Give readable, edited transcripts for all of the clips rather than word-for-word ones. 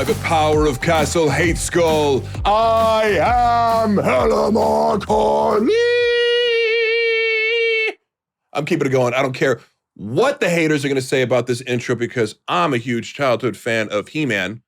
the power of Castle Hate Skull, I am Mark Harley. I'm keeping it going. I don't care what the haters are going to say about this intro because I'm a huge childhood fan of He-Man.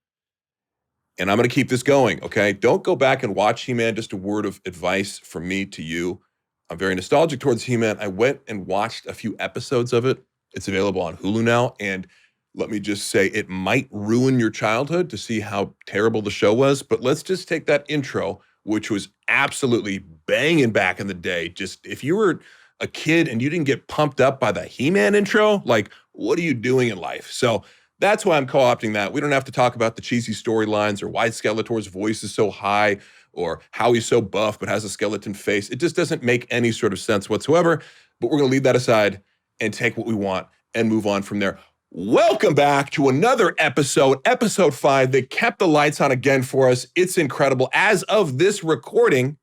And I'm going to keep this going, okay? Don't go back and watch He-Man. Just a word of advice from me to you. I'm very nostalgic towards He-Man. I went and watched a few episodes of it. It's available on Hulu now. And let me just say, it might ruin your childhood to see how terrible the show was. But let's just take that intro, which was absolutely banging back in the day. Just if you were a kid and you didn't get pumped up by the He-Man intro, like, what are you doing in life? So that's why I'm co-opting that. We don't have to talk about the cheesy storylines or why Skeletor's voice is so high or how he's so buff but has a skeleton face. It just doesn't make any sort of sense whatsoever. But we're going to leave that aside and take what we want and move on from there. Welcome back to another episode 5. They kept the lights on again for us. It's incredible. As of this recording,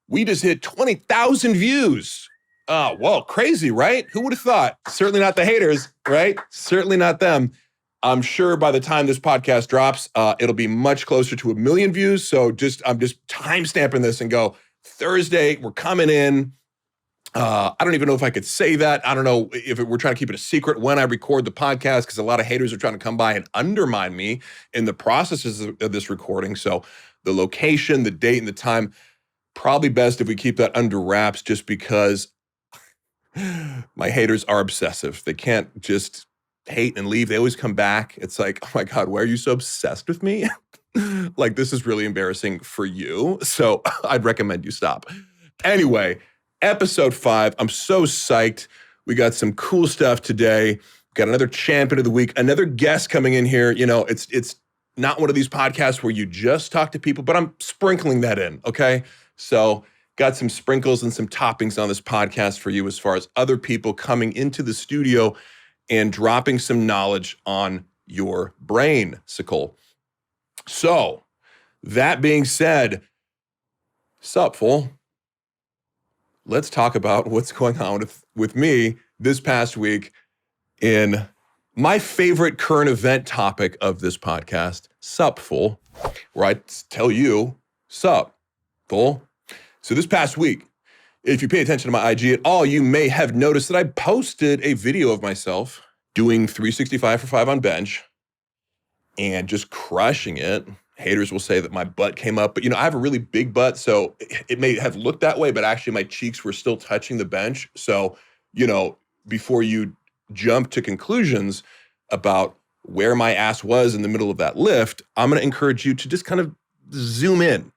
we just hit 20,000 views. Oh, well, crazy, right? Who would have thought? Certainly not the haters, right? Certainly not them. I'm sure by the time this podcast drops, it'll be much closer to 1 million views. So I'm just time-stamping this and go, Thursday, we're coming in. I don't even know if I could say that. I don't know if we're trying to keep it a secret when I record the podcast because a lot of haters are trying to come by and undermine me in the processes of this recording. So the location, the date, and the time, probably best if we keep that under wraps just because my haters are obsessive. They can't just hate and leave. They always come back. It's like, oh my God, why are you so obsessed with me? Like, this is really embarrassing for you. So I'd recommend you stop. Anyway, episode 5. I'm so psyched. We got some cool stuff today. Got another champion of the week, another guest coming in here. You know, it's not one of these podcasts where you just talk to people, but I'm sprinkling that in, okay? So got some sprinkles and some toppings on this podcast for you as far as other people coming into the studio and dropping some knowledge on your brain, sickle. So, that being said, sup, fool? Let's talk about what's going on with me this past week in my favorite current event topic of this podcast, sup, fool, where I tell you, sup, fool. So this past week, if you pay attention to my IG at all, you may have noticed that I posted a video of myself doing 365 for 5 on bench and just crushing it. Haters will say that my butt came up, but I have a really big butt, so it may have looked that way, but actually my cheeks were still touching the bench. So, before you jump to conclusions about where my ass was in the middle of that lift, I'm going to encourage you to just kind of zoom in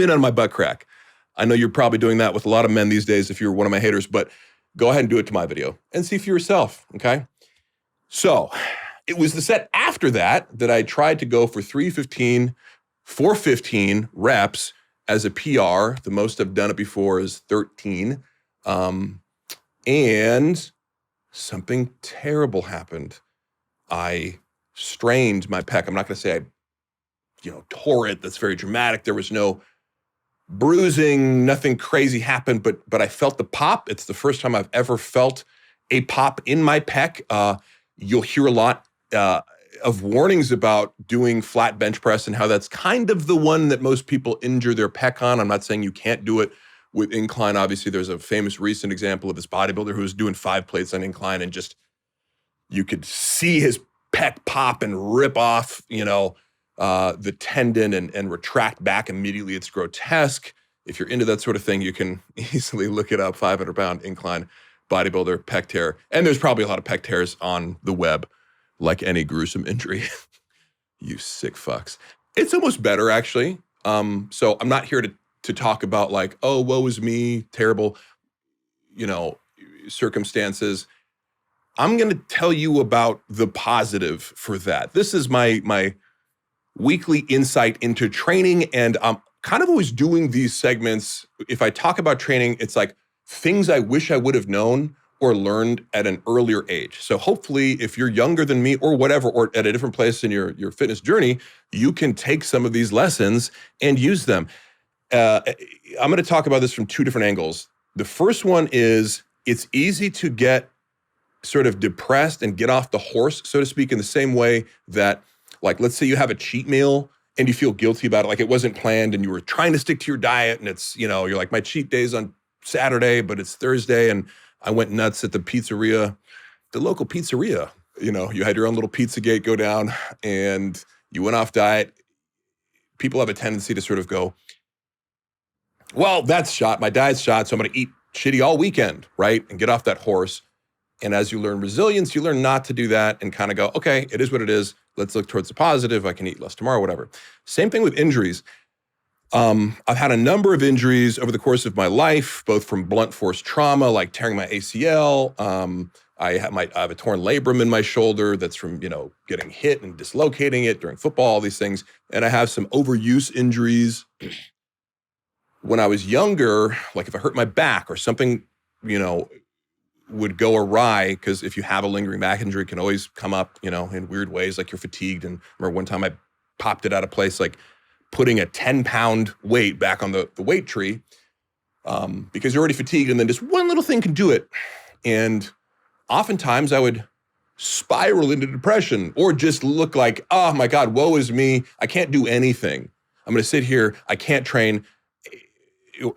on my butt crack. I know you're probably doing that with a lot of men these days if you're one of my haters, but go ahead and do it to my video and see for yourself, okay? So it was the set after that I tried to go for 315, 415 reps as a PR. The most I've done it before is 13. And something terrible happened. I strained my pec. I'm not going to say I, tore it. That's very dramatic. There was no bruising, nothing crazy happened, but I felt the pop. It's the first time I've ever felt a pop in my pec. You'll hear a lot of warnings about doing flat bench press and how that's kind of the one that most people injure their pec on. I'm not saying you can't do it with incline. Obviously, there's a famous recent example of this bodybuilder who was doing 5 plates on incline and just, you could see his pec pop and rip off, the tendon and retract back immediately. It's grotesque. If you're into that sort of thing, you can easily look it up, 500-pound incline bodybuilder pec tear. And there's probably a lot of pec tears on the web, like any gruesome injury. You sick fucks. It's almost better, actually. So I'm not here to talk about like, oh, woe is me, terrible, circumstances. I'm going to tell you about the positive for that. This is my weekly insight into training, and I'm kind of always doing these segments. If I talk about training, it's like things I wish I would have known or learned at an earlier age. So hopefully, if you're younger than me or whatever, or at a different place in your fitness journey, you can take some of these lessons and use them. I'm going to talk about this from 2 different angles. The first one is it's easy to get sort of depressed and get off the horse, so to speak, in the same way that Like, let's say you have a cheat meal and you feel guilty about it, like it wasn't planned and you were trying to stick to your diet and it's, you're like, my cheat day's on Saturday, but it's Thursday and I went nuts at the pizzeria, the local pizzeria. You had your own little Pizzagate go down and you went off diet. People have a tendency to sort of go, well, that's shot. My diet's shot, so I'm going to eat shitty all weekend, right? And get off that horse. And as you learn resilience, you learn not to do that and kind of go, okay, it is what it is. Let's look towards the positive. I can eat less tomorrow, whatever. Same thing with injuries. I've had a number of injuries over the course of my life, both from blunt force trauma, like tearing my ACL. I have a torn labrum in my shoulder that's from, getting hit and dislocating it during football, all these things. And I have some overuse injuries. When I was younger, like if I hurt my back or something, would go awry, because if you have a lingering back injury, it can always come up, in weird ways, like you're fatigued. And I remember one time I popped it out of place, like putting a 10-pound weight back on the weight tree, because you're already fatigued, and then just one little thing can do it. And oftentimes I would spiral into depression or just look like, oh my God, woe is me. I can't do anything. I'm going to sit here. I can't train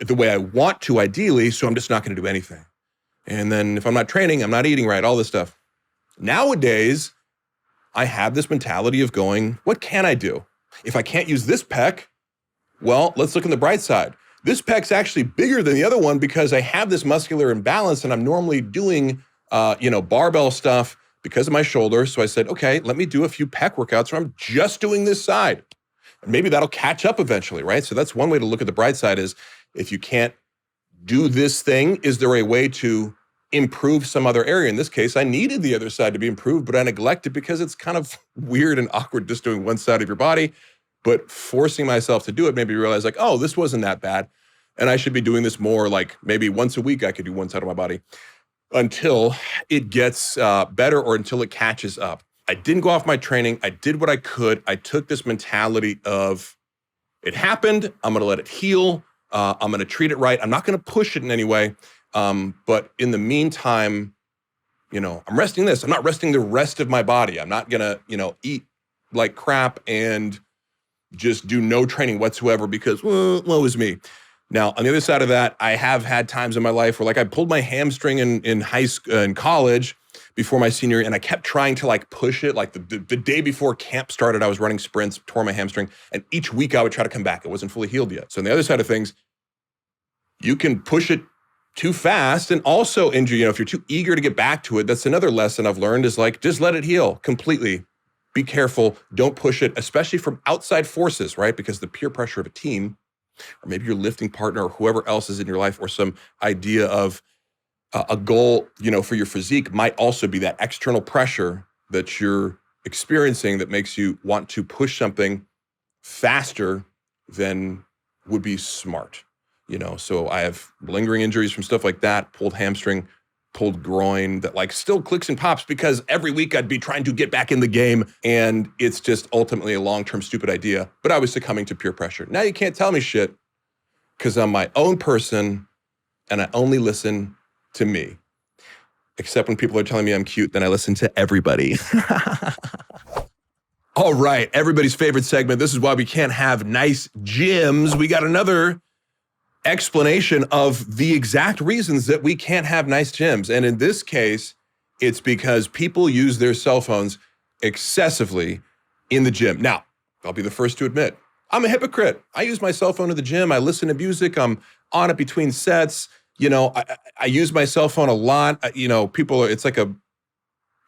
the way I want to ideally, so I'm just not going to do anything. And then if I'm not training, I'm not eating right, all this stuff. Nowadays, I have this mentality of going, what can I do? If I can't use this pec, well, let's look on the bright side. This pec's actually bigger than the other one because I have this muscular imbalance and I'm normally doing, barbell stuff because of my shoulder. So I said, okay, let me do a few pec workouts where I'm just doing this side. And maybe that'll catch up eventually, right? So that's one way to look at the bright side is, if you can't do this thing, is there a way to improve some other area? In this case, I needed the other side to be improved, but I neglected because it's kind of weird and awkward just doing one side of your body. But forcing myself to do it made me realize, like, oh, this wasn't that bad. And I should be doing this more, like maybe once a week I could do one side of my body until it gets better or until it catches up. I didn't go off my training. I did what I could. I took this mentality of, it happened, I'm going to let it heal. I'm going to treat it right. I'm not going to push it in any way. But in the meantime, I'm resting this. I'm not resting the rest of my body. I'm not going to, eat like crap and just do no training whatsoever because, woe is me. Now, on the other side of that, I have had times in my life where, like, I pulled my hamstring in high school, in college before my senior year, and I kept trying to like push it. Like the day before camp started, I was running sprints, tore my hamstring, and each week I would try to come back. It wasn't fully healed yet. So on the other side of things, you can push it too fast and also injure, if you're too eager to get back to it. That's another lesson I've learned is, like, just let it heal completely. Be careful. Don't push it, especially from outside forces, right? Because the peer pressure of a team, or maybe your lifting partner or whoever else is in your life, or some idea of a goal, for your physique might also be that external pressure that you're experiencing that makes you want to push something faster than would be smart. So I have lingering injuries from stuff like that, pulled hamstring, pulled groin, that like still clicks and pops because every week I'd be trying to get back in the game, and it's just ultimately a long-term stupid idea, but I was succumbing to peer pressure. Now you can't tell me shit because I'm my own person and I only listen to me. Except when people are telling me I'm cute, then I listen to everybody. All right, everybody's favorite segment. This is why we can't have nice gyms. We got another explanation of the exact reasons that we can't have nice gyms. And in this case, it's because people use their cell phones excessively in the gym. Now, I'll be the first to admit, I'm a hypocrite. I use my cell phone in the gym. I listen to music. I'm on it between sets. I use my cell phone a lot. It's like a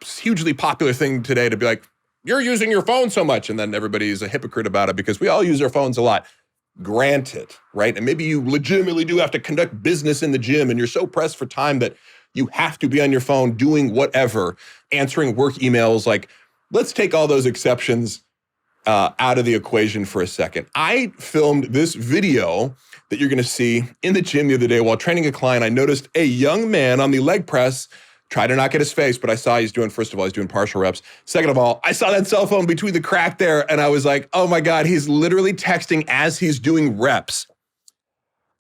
hugely popular thing today to be like, you're using your phone so much. And then everybody is a hypocrite about it because we all use our phones a lot. Granted, right? And maybe you legitimately do have to conduct business in the gym and you're so pressed for time that you have to be on your phone doing whatever, answering work emails. Like, let's take all those exceptions out of the equation for a second. I filmed this video that you're going to see in the gym the other day while training a client. I noticed a young man on the leg press try to not get his face, but I saw first of all, he's doing partial reps. Second of all, I saw that cell phone between the crack there and I was like, oh my God, he's literally texting as he's doing reps.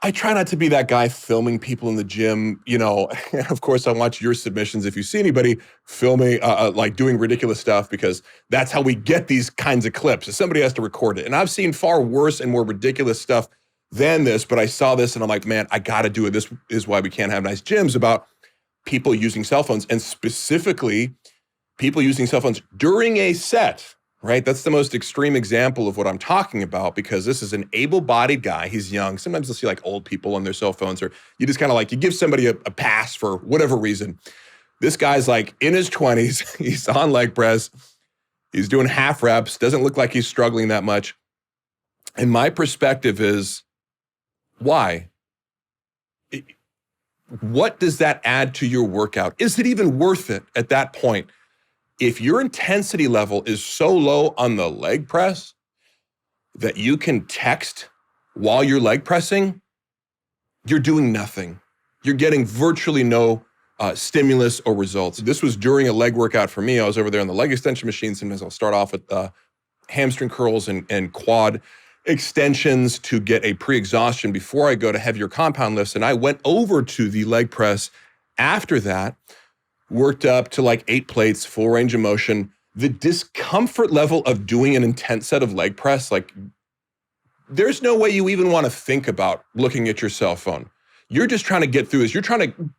I try not to be that guy filming people in the gym, you know. Of course, I watch your submissions. If you see anybody filming, like doing ridiculous stuff, because that's how we get these kinds of clips. Somebody has to record it. And I've seen far worse and more ridiculous stuff than this, but I saw this and I'm like, man, I got to do it. This is why we can't have nice gyms, about people using cell phones, and specifically people using cell phones during a set. Right? That's the most extreme example of what I'm talking about, because this is an able-bodied guy. He's young. Sometimes you'll see like old people on their cell phones, or you just kind of like, you give somebody a pass for whatever reason. This guy's like in his 20s. He's on leg press. He's doing half reps. Doesn't look like he's struggling that much. And my perspective is, why? What does that add to your workout? Is it even worth it at that point? If your intensity level is so low on the leg press that you can text while you're leg pressing, you're doing nothing. You're getting virtually no stimulus or results. This was during a leg workout for me. I was over there on the leg extension machine. Sometimes I'll start off with hamstring curls and quad extensions to get a pre-exhaustion before I go to heavier compound lifts. And I went over to the leg press after that, worked up to like 8 plates, full range of motion. The discomfort level of doing an intense set of leg press, like, there's no way you even want to think about looking at your cell phone. You're just trying to get through this. You're trying to,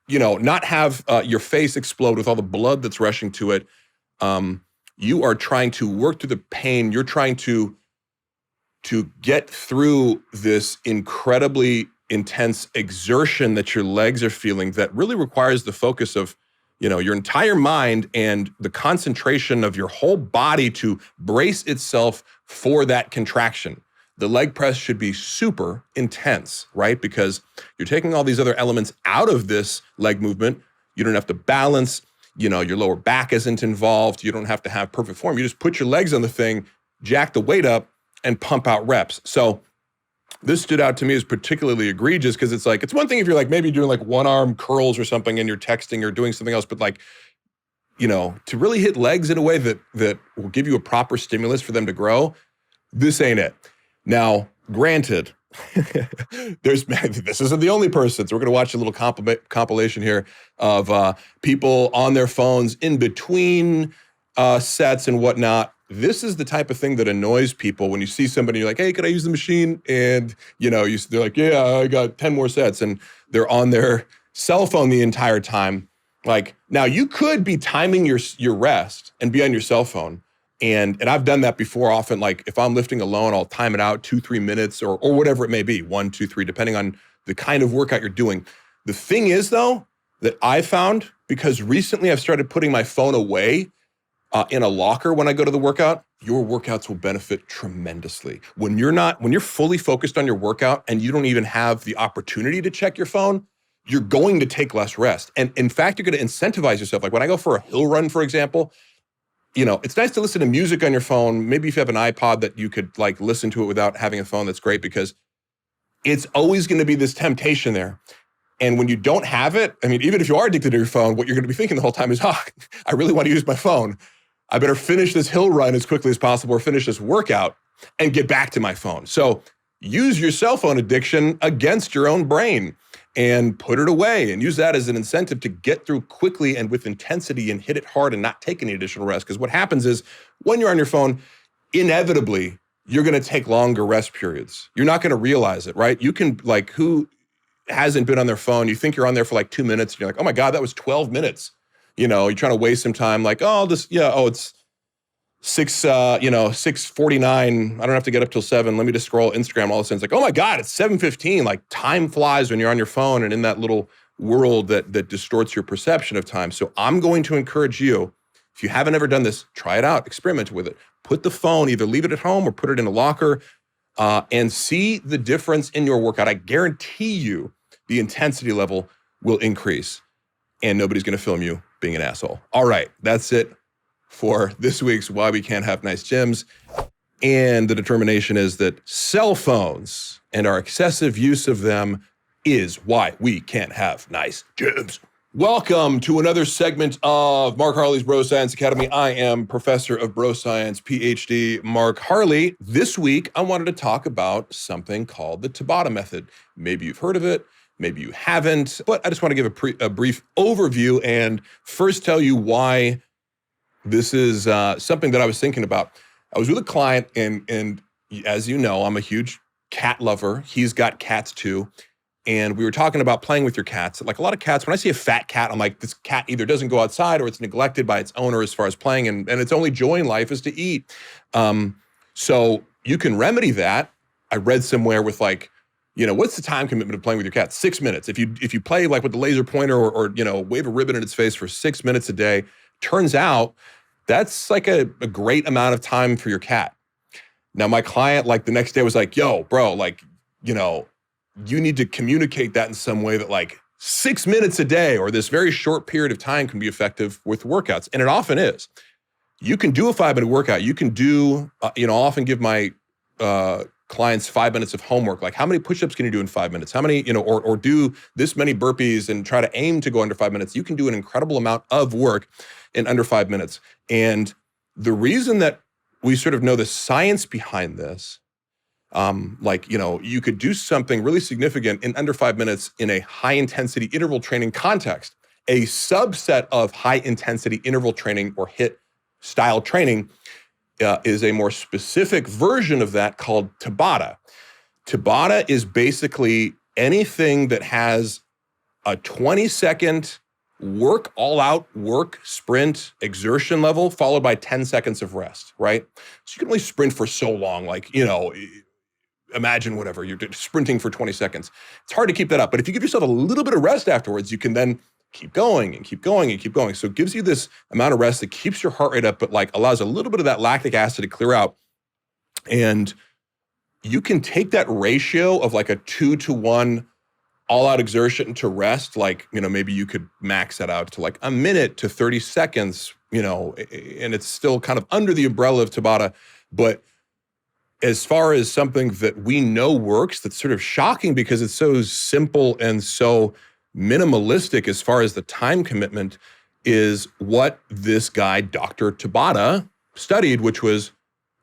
you know, not have your face explode with all the blood that's rushing to it. You are trying to work through the pain. You're trying to get through this incredibly intense exertion that your legs are feeling, that really requires the focus of, you know, your entire mind and the concentration of your whole body to brace itself for that contraction. The leg press should be super intense, right? Because you're taking all these other elements out of this leg movement. You don't have to balance, you know, your lower back isn't involved. You don't have to have perfect form. You just put your legs on the thing, jack the weight up, and pump out reps. So this stood out to me as particularly egregious, because it's like, it's one thing if you're like maybe doing like one arm curls or something and you're texting or doing something else, but like, you know, to really hit legs in a way that will give you a proper stimulus for them to grow, this ain't it. Now, granted, this isn't the only person. So we're going to watch a little compilation here of people on their phones in between sets and whatnot. This is the type of thing that annoys people when you see somebody, you're like, hey, can I use the machine? And, you know, they're like, yeah, I got 10 more sets. And they're on their cell phone the entire time. Like, now you could be timing your rest and be on your cell phone. And I've done that before often. Like if I'm lifting alone, I'll time it out 2-3 minutes or whatever it may be, 1, 2, 3, depending on the kind of workout you're doing. The thing is though, that I found, because recently I've started putting my phone away in a locker when I go to the workout, your workouts will benefit tremendously. When you're fully focused on your workout and you don't even have the opportunity to check your phone, you're going to take less rest. And in fact, you're going to incentivize yourself. Like when I go for a hill run, for example, you know, it's nice to listen to music on your phone. Maybe if you have an iPod that you could like listen to it without having a phone, that's great, because it's always going to be this temptation there. And when you don't have it, I mean, even if you are addicted to your phone, what you're going to be thinking the whole time is, oh, I really want to use my phone. I better finish this hill run as quickly as possible, or finish this workout and get back to my phone. So use your cell phone addiction against your own brain and put it away, and use that as an incentive to get through quickly and with intensity and hit it hard and not take any additional rest. Because what happens is when you're on your phone, inevitably, you're going to take longer rest periods. You're not going to realize it, right? You can, like, who hasn't been on their phone? You think you're on there for like 2 minutes and you're like, oh my God, that was 12 minutes. You know, you're trying to waste some time, like, it's 6:49. I don't have to get up till 7. Let me just scroll Instagram. All of a sudden, it's like, oh my God, it's 7:15. Like, time flies when you're on your phone and in that little world that distorts your perception of time. So I'm going to encourage you, if you haven't ever done this, try it out, experiment with it. Put the phone, either leave it at home or put it in a locker, and see the difference in your workout. I guarantee you the intensity level will increase, and nobody's going to film you being an asshole. All right, that's it for this week's Why We Can't Have Nice Gyms. And the determination is that cell phones and our excessive use of them is why we can't have nice gyms. Welcome to another segment of Mark Harley's Bro Science Academy. I am Professor of Bro Science, PhD Mark Harley. This week, I wanted to talk about something called the Tabata Method. Maybe you've heard of it, maybe you haven't, but I just want to give a brief overview and first tell you why this is something that I was thinking about. I was with a client, and as you know, I'm a huge cat lover. He's got cats too. And we were talking about playing with your cats. Like a lot of cats, when I see a fat cat, I'm like, this cat either doesn't go outside or it's neglected by its owner as far as playing, and its only joy in life is to eat. So you can remedy that. I read somewhere with like, what's the time commitment of playing with your cat? 6 minutes. If you play like with the laser pointer or wave a ribbon in its face for 6 minutes a day, turns out that's like a great amount of time for your cat. Now my client like the next day was like, yo, bro, like, you need to communicate that in some way that like 6 minutes a day or this very short period of time can be effective with workouts. And it often is. You can do a 5-minute workout. You can do, I'll often give my clients 5 minutes of homework. Like how many push-ups can you do in 5 minutes? How many, or do this many burpees and try to aim to go under 5 minutes. You can do an incredible amount of work in under 5 minutes. And the reason that we sort of know the science behind this, you could do something really significant in under 5 minutes in a high intensity interval training context. A subset of high intensity interval training or HIIT style training is a more specific version of that called Tabata. Tabata is basically anything that has a 20-second all out work, sprint, exertion level, followed by 10 seconds of rest, right? So you can only sprint for so long, imagine whatever, you're sprinting for 20 seconds. It's hard to keep that up. But if you give yourself a little bit of rest afterwards, you can then keep going and keep going and keep going. So it gives you this amount of rest that keeps your heart rate up, but like allows a little bit of that lactic acid to clear out. And you can take that ratio of like a 2-to-1 all-out exertion to rest, maybe you could max that out to like a minute to 30 seconds, and it's still kind of under the umbrella of Tabata. But as far as something that we know works, that's sort of shocking because it's so simple and so minimalistic as far as the time commitment, is what this guy, Dr. Tabata, studied, which was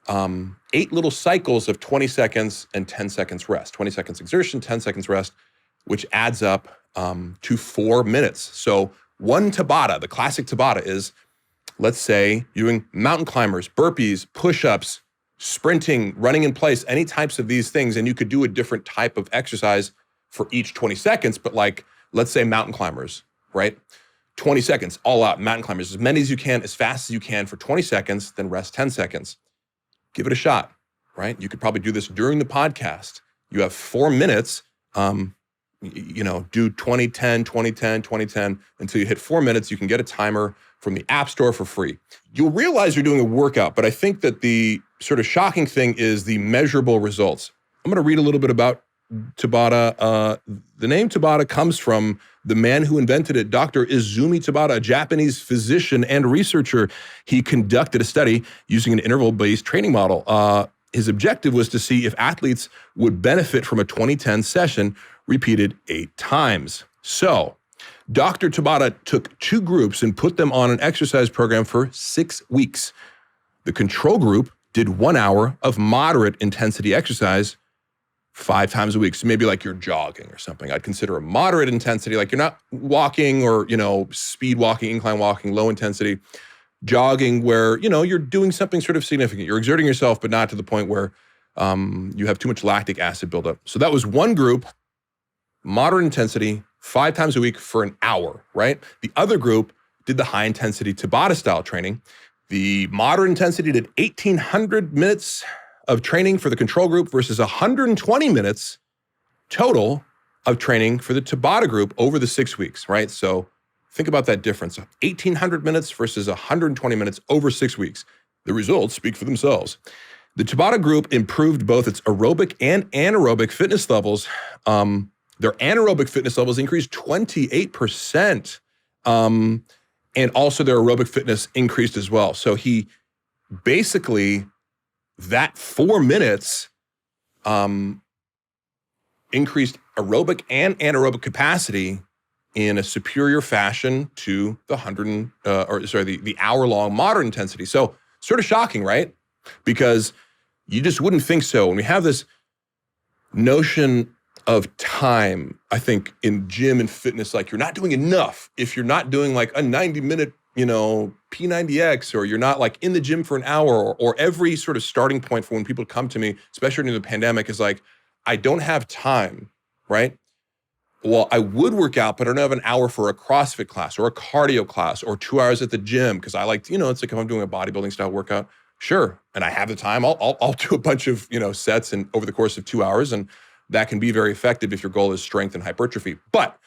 8 little cycles of 20 seconds and 10 seconds rest. 20 seconds exertion, 10 seconds rest, which adds up to 4 minutes. So one Tabata, the classic Tabata is, let's say, doing mountain climbers, burpees, push-ups, sprinting, running in place, any types of these things. And you could do a different type of exercise for each 20 seconds, but like, let's say mountain climbers, right? 20 seconds, all out, mountain climbers, as many as you can, as fast as you can for 20 seconds, then rest 10 seconds. Give it a shot, right? You could probably do this during the podcast. You have 4 minutes, do 20-10, 20-10, 20-10 until you hit 4 minutes. You can get a timer from the App Store for free. You'll realize you're doing a workout, but I think that the sort of shocking thing is the measurable results. I'm going to read a little bit about Tabata. The name Tabata comes from the man who invented it, Dr. Izumi Tabata, a Japanese physician and researcher. He conducted a study using an interval-based training model. His objective was to see if athletes would benefit from a 20-10 session repeated 8 times. So Dr. Tabata took 2 groups and put them on an exercise program for 6 weeks. The control group did 1 hour of moderate intensity exercise 5 times a week. So maybe like you're jogging or something. I'd consider a moderate intensity, like you're not walking or, speed walking, incline walking, low intensity. Jogging where, you're doing something sort of significant. You're exerting yourself, but not to the point where you have too much lactic acid buildup. So that was one group, moderate intensity, 5 times a week for an hour, right? The other group did the high intensity Tabata style training. The moderate intensity did 1,800 minutes of training for the control group versus 120 minutes total of training for the Tabata group over the 6 weeks, right? So think about that difference, 1,800 minutes versus 120 minutes over 6 weeks. The results speak for themselves. The Tabata group improved both its aerobic and anaerobic fitness levels. Their anaerobic fitness levels increased 28%. And also their aerobic fitness increased as well. So he basically, that 4 minutes increased aerobic and anaerobic capacity in a superior fashion to the hour-long moderate intensity. So sort of shocking, right? Because you just wouldn't think so. And we have this notion of time, I think, in gym and fitness, like you're not doing enough if you're not doing like a 90-minute, P90X, or you're not like in the gym for an hour, or every sort of starting point for when people come to me, especially during the pandemic, is like, I don't have time, right? Well, I would work out, but I don't have an hour for a CrossFit class or a cardio class or 2 hours at the gym, because I like, it's like if I'm doing a bodybuilding style workout, sure, and I have the time, I'll do a bunch of, sets and over the course of 2 hours, and that can be very effective if your goal is strength and hypertrophy. But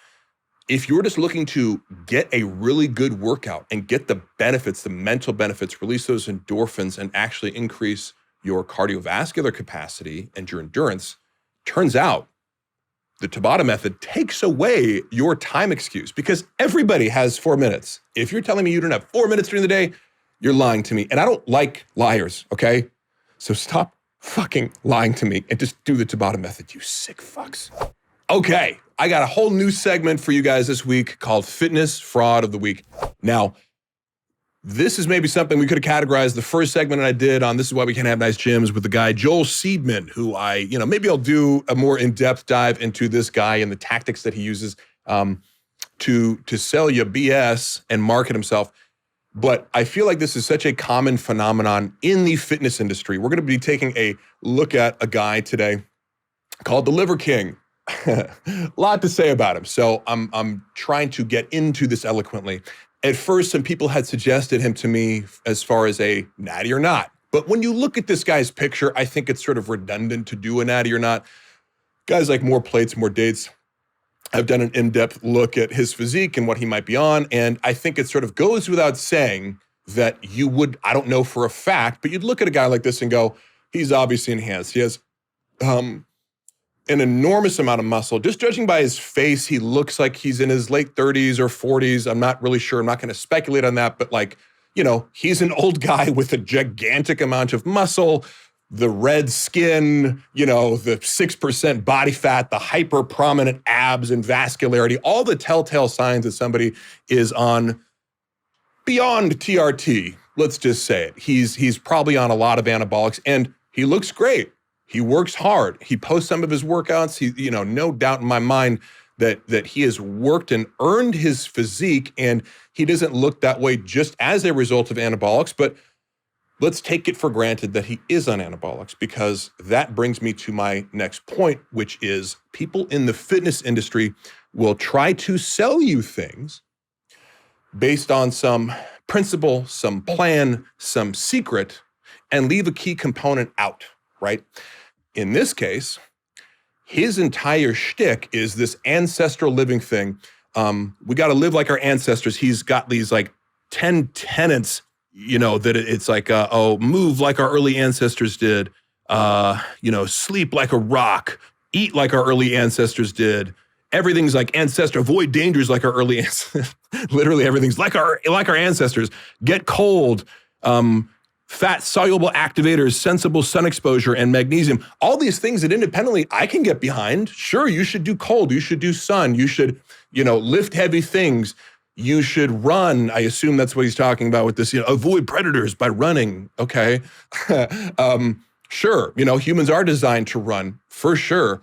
if you're just looking to get a really good workout and get the benefits, the mental benefits, release those endorphins, and actually increase your cardiovascular capacity and your endurance, turns out the Tabata method takes away your time excuse, because everybody has 4 minutes. If you're telling me you don't have 4 minutes during the day, you're lying to me. And I don't like liars, okay? So stop fucking lying to me and just do the Tabata method, you sick fucks. Okay, I got a whole new segment for you guys this week called Fitness Fraud of the Week. Now, this is maybe something we could have categorized the first segment I did on This Is Why We Can't Have Nice Gyms with the guy Joel Seedman, who maybe I'll do a more in-depth dive into this guy and the tactics that he uses to sell you BS and market himself. But I feel like this is such a common phenomenon in the fitness industry. We're going to be taking a look at a guy today called the Liver King. A lot to say about him. So I'm trying to get into this eloquently. At first, some people had suggested him to me as far as a natty or not. But when you look at this guy's picture, I think it's sort of redundant to do a natty or not. Guys like more plates, more dates. I've done an in-depth look at his physique and what he might be on, and I think it sort of goes without saying that you would, I don't know for a fact, but you'd look at a guy like this and go, he's obviously enhanced. He has an enormous amount of muscle. Just judging by his face, he looks like he's in his late 30s or 40s. I'm not really sure. I'm not going to speculate on that, but he's an old guy with a gigantic amount of muscle, the red skin, the 6% body fat, the hyper prominent abs and vascularity, all the telltale signs that somebody is on beyond TRT. Let's just say it. He's probably on a lot of anabolics, and he looks great. He works hard. He posts some of his workouts. He, no doubt in my mind that he has worked and earned his physique, and he doesn't look that way just as a result of anabolics, but let's take it for granted that he is on anabolics, because that brings me to my next point, which is people in the fitness industry will try to sell you things based on some principle, some plan, some secret, and leave a key component out, right? In this case, his entire shtick is this ancestral living thing. We got to live like our ancestors. He's got these like 10 tenets, that it's like, move like our early ancestors did, sleep like a rock, eat like our early ancestors did. Everything's like ancestor, avoid dangers like our early ancestors. Literally everything's like our ancestors. Get cold, fat soluble activators, sensible sun exposure, and magnesium. All these things that independently I can get behind. Sure, you should do cold, you should do sun, you should, lift heavy things. You should run. I assume that's what he's talking about with this, avoid predators by running. Okay. Sure. Humans are designed to run for sure.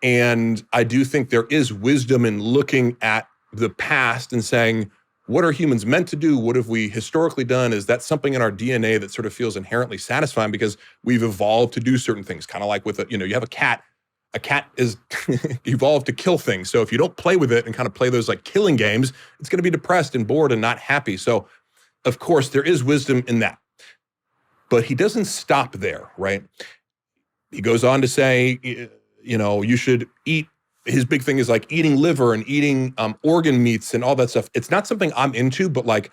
And I do think there is wisdom in looking at the past and saying, what are humans meant to do? What have we historically done? Is that something in our DNA that sort of feels inherently satisfying because we've evolved to do certain things? Kind of like with, you have a cat. A cat is evolved to kill things. So if you don't play with it and kind of play those like killing games, it's going to be depressed and bored and not happy. So of course there is wisdom in that, but he doesn't stop there, right? He goes on to say, you should eat. His big thing is like eating liver and eating organ meats and all that stuff. It's not something I'm into, but like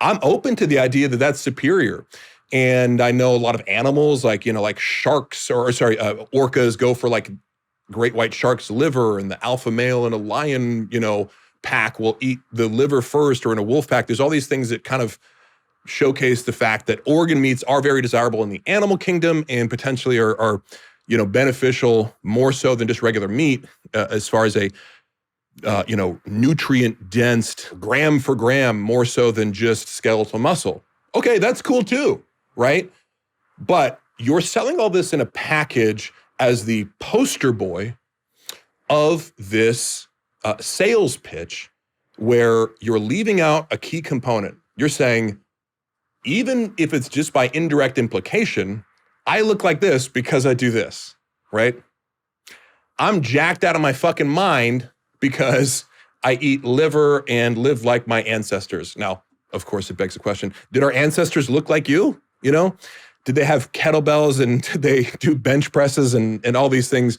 I'm open to the idea that that's superior. And I know a lot of animals like, like sharks orcas go for like great white shark's liver, and the alpha male in a lion, pack will eat the liver first, or in a wolf pack. There's all these things that kind of showcase the fact that organ meats are very desirable in the animal kingdom and potentially are beneficial more so than just regular meat as far as a nutrient dense, gram for gram, more so than just skeletal muscle. Okay, that's cool too, right? But you're selling all this in a package as the poster boy of this sales pitch where you're leaving out a key component. You're saying, even if it's just by indirect implication, I look like this because I do this, right? I'm jacked out of my fucking mind because I eat liver and live like my ancestors. Now, of course, it begs the question, did our ancestors look like you? Did they have kettlebells and did they do bench presses and all these things?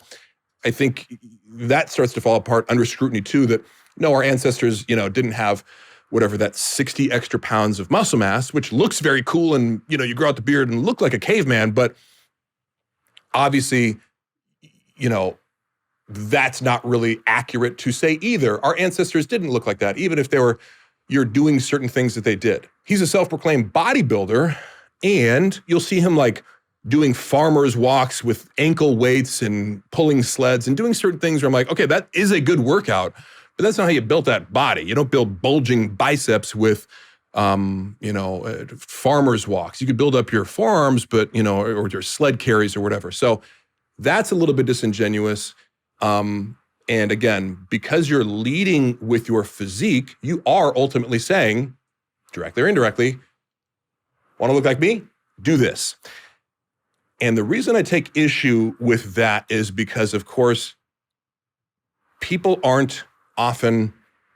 I think that starts to fall apart under scrutiny too, that no, our ancestors, didn't have whatever, that 60 extra pounds of muscle mass, which looks very cool. And, you grow out the beard and look like a caveman, but obviously, that's not really accurate to say either. Our ancestors didn't look like that, even if you're doing certain things that they did. He's a self-proclaimed bodybuilder, and you'll see him like doing farmer's walks with ankle weights and pulling sleds and doing certain things where I'm like, okay, that is a good workout, but that's not how you built that body. You don't build bulging biceps with, farmer's walks. You could build up your forearms, but, or your sled carries or whatever. So that's a little bit disingenuous. And again, because you're leading with your physique, you are ultimately saying, directly or indirectly, want to look like me? Do this. And the reason I take issue with that is because, of course, people aren't often,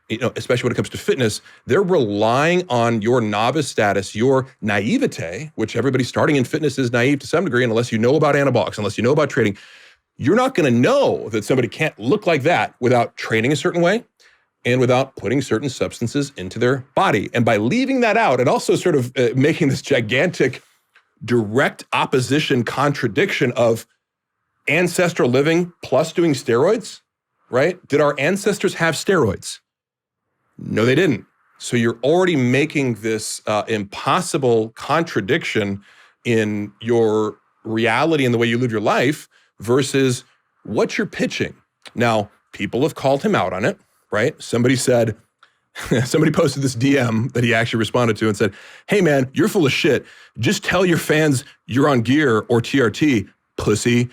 especially when it comes to fitness, they're relying on your novice status, your naivete, which everybody starting in fitness is naive to some degree, and unless you know about anabolics, unless you know about training, you're not going to know that somebody can't look like that without training a certain way and without putting certain substances into their body. And by leaving that out and also sort of making this gigantic direct opposition contradiction of ancestral living plus doing steroids, right? Did our ancestors have steroids? No, they didn't. So you're already making this impossible contradiction in your reality and the way you live your life versus what you're pitching. Now, people have called him out on it, right? Somebody posted this DM that he actually responded to and said, hey man, you're full of shit. Just tell your fans you're on gear or TRT, pussy.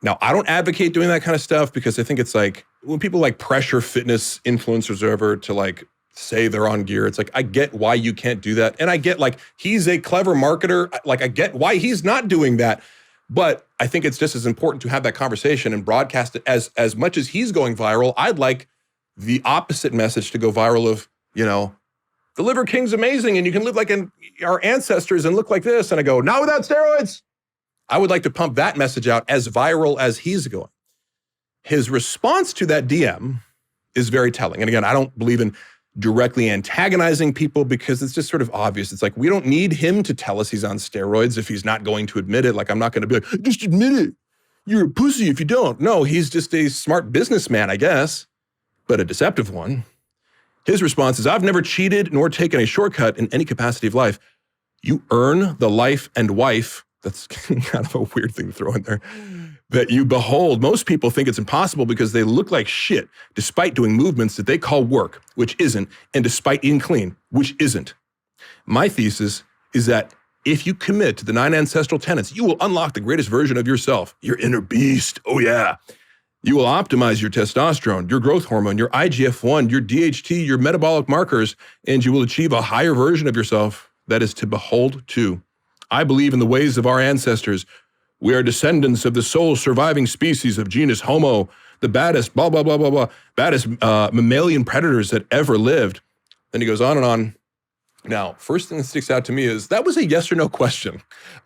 Now, I don't advocate doing that kind of stuff because I think it's like when people like pressure fitness influencers or whatever to like say they're on gear, it's like, I get why you can't do that. And I get like, he's a clever marketer. Like I get why he's not doing that. But I think it's just as important to have that conversation and broadcast it as much as he's going viral. I'd like the opposite message to go viral of, the Liver King's amazing and you can live like our ancestors and look like this. And I go, not without steroids. I would like to pump that message out as viral as he's going. His response to that DM is very telling. And again, I don't believe in directly antagonizing people because it's just sort of obvious. It's like, we don't need him to tell us he's on steroids if he's not going to admit it. Like, I'm not going to be like, just admit it. You're a pussy if you don't. No, he's just a smart businessman, I guess, but a deceptive one. His response is, I've never cheated nor taken a shortcut in any capacity of life. You earn the life and wife. That's kind of a weird thing to throw in there. That you behold. Most people think it's impossible because they look like shit despite doing movements that they call work, which isn't, and despite eating clean, which isn't. My thesis is that if you commit to the 9 ancestral tenets, you will unlock the greatest version of yourself, your inner beast. Oh yeah. You will optimize your testosterone, your growth hormone, your IGF-1, your DHT, your metabolic markers, and you will achieve a higher version of yourself that is to behold to. I believe in the ways of our ancestors. We are descendants of the sole surviving species of genus Homo, the baddest, blah, blah, blah, blah, blah, baddest mammalian predators that ever lived. Then he goes on and on. Now, first thing that sticks out to me is that was a yes or no question.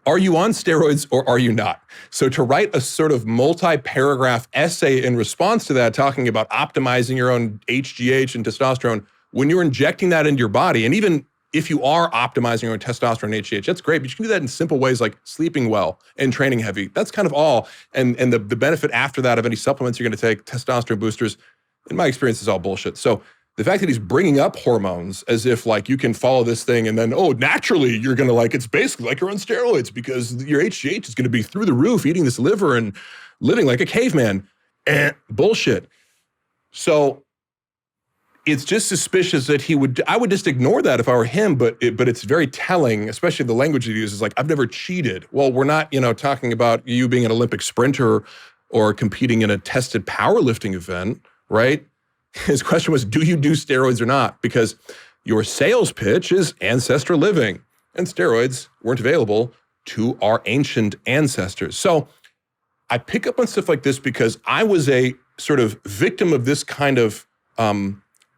Are you on steroids or are you not? So to write a sort of multi-paragraph essay in response to that, talking about optimizing your own HGH and testosterone, when you're injecting that into your body, and even if you are optimizing your own testosterone and HGH, that's great, but you can do that in simple ways like sleeping well and training heavy. That's kind of all. And the benefit after that of any supplements you're going to take, testosterone boosters, in my experience, is all bullshit. So the fact that he's bringing up hormones as if like you can follow this thing and then, oh, naturally you're going to like, it's basically like you're on steroids because your HGH is going to be through the roof eating this liver and living like a caveman. Bullshit. So it's just suspicious that I would just ignore that if I were him, but it's very telling, especially the language he uses, like, I've never cheated. Well, we're not, talking about you being an Olympic sprinter or competing in a tested powerlifting event, right? His question was, do you do steroids or not? Because your sales pitch is ancestral living, and steroids weren't available to our ancient ancestors. So I pick up on stuff like this because I was a sort of victim of this kind of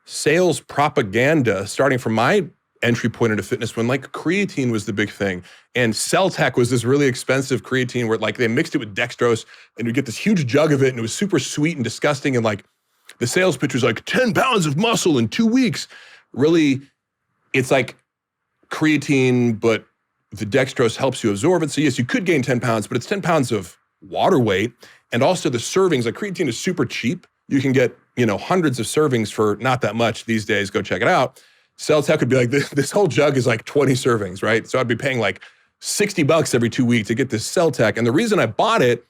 sales propaganda starting from my entry point into fitness when like creatine was the big thing. And CellTech was this really expensive creatine where like they mixed it with dextrose and you get this huge jug of it and it was super sweet and disgusting. And like the sales pitch was like 10 pounds of muscle in 2 weeks. Really, it's like creatine, but the dextrose helps you absorb it. So yes, you could gain 10 pounds, but it's 10 pounds of water weight. And also the servings, like creatine is super cheap. You can get, hundreds of servings for not that much these days. Go check it out. CellTech would be like, this whole jug is like 20 servings, right? So I'd be paying like $60 every 2 weeks to get this CellTech. And the reason I bought it